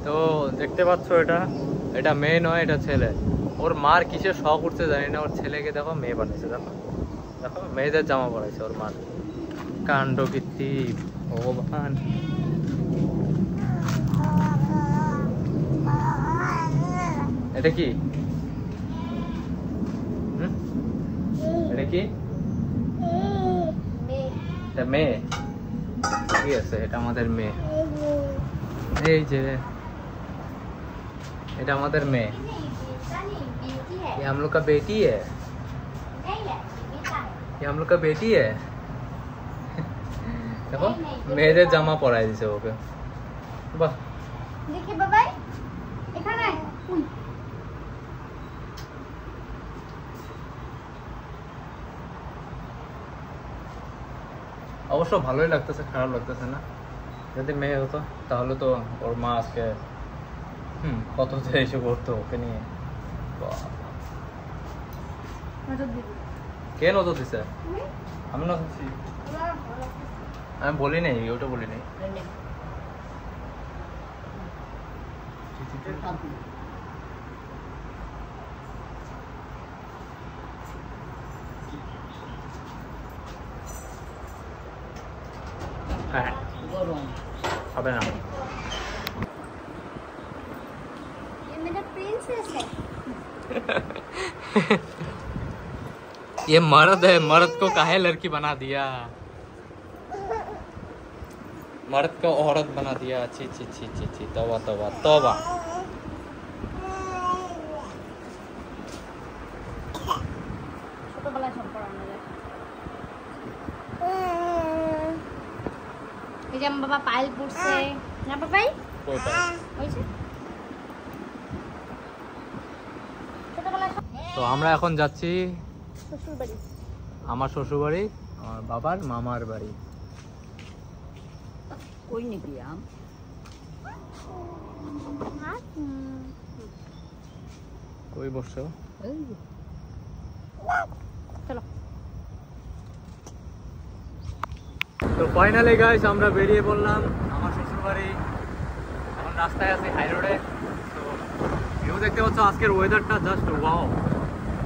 তো দেখতে পাচ্ছ এটা এটা মেয়ে নয়, এটা ছেলে। ওর মার কিসের শখ উঠছে জানি না, ওর ছেলেকে দেখো মেয়ে বানিয়েছে। দেখো দেখো মেয়েদের জামা পরাইছে ওর মার। কাণ্ড কীর্তি ভগবান। এটা কি এটা কি এটা মেয়ে? ঠিক আছে, এটা আমাদের মেয়ে। এই যে এটা আমাদের মেয়ে। ये हम लोग का बेटी है, ये हम लोग का बेटी है। দেখো মেয়েদের জামা পরাই দিছে ওকে। বাহ, দেখি বাবাই এখানে অবশ্য ভালোই লাগতেছে, খারাপ লাগতেছে না। যদি মেয়ে হতো তাহলে তো ওর মা আজকে কত যে এসে করতো ওকে নিয়ে। কে নজর দিছে? আমি নজর দিছি? আমি বলি নাই, ওটা বলি নাই। হ্যাঁ হবে না। ये मेरा प्रिंसेस है। ये मर्द है, मर्द को काहे लड़की बना दिया, मर्द को औरत बना दिया। छी छी छी छी छी, तौबा तौबा तौबा। ছোটবেলায় সব পড়ানো যায়। এই যে আমার বাবা পাইল পড়ছে না বাবাই? कोई बात। হইছে ছোটবেলায় তো আমরা এখন যাচ্ছি শ্বশুর বাড়ি। আমার শ্বশুর বাড়ি, আমার বাবার মামার বাড়ি। কই নিবি আম? কই বসছো? চলো। তো ফাইনালি গাইস আমরা বেরিয়ে পড়লাম আমার শ্বশুর বাড়ি। এখন রাস্তায় আছি হাই রোডে। তো ভিউ দেখতে পাচ্ছ, আজকের ওয়েদারটা জাস্ট ওয়াও,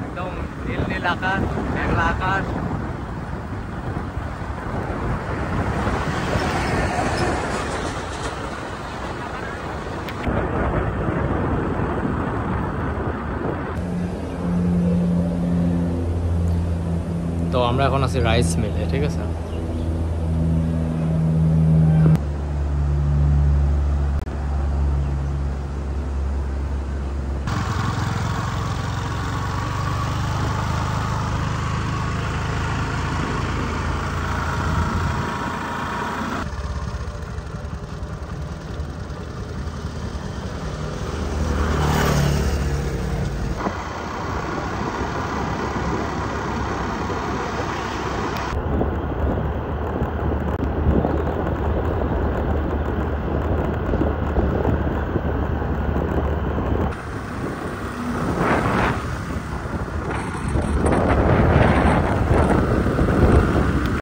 একদম নীল নীল আকাশ, মেঘলা আকাশ। তো আমরা এখন আছি রাইস মিলে, ঠিক আছে।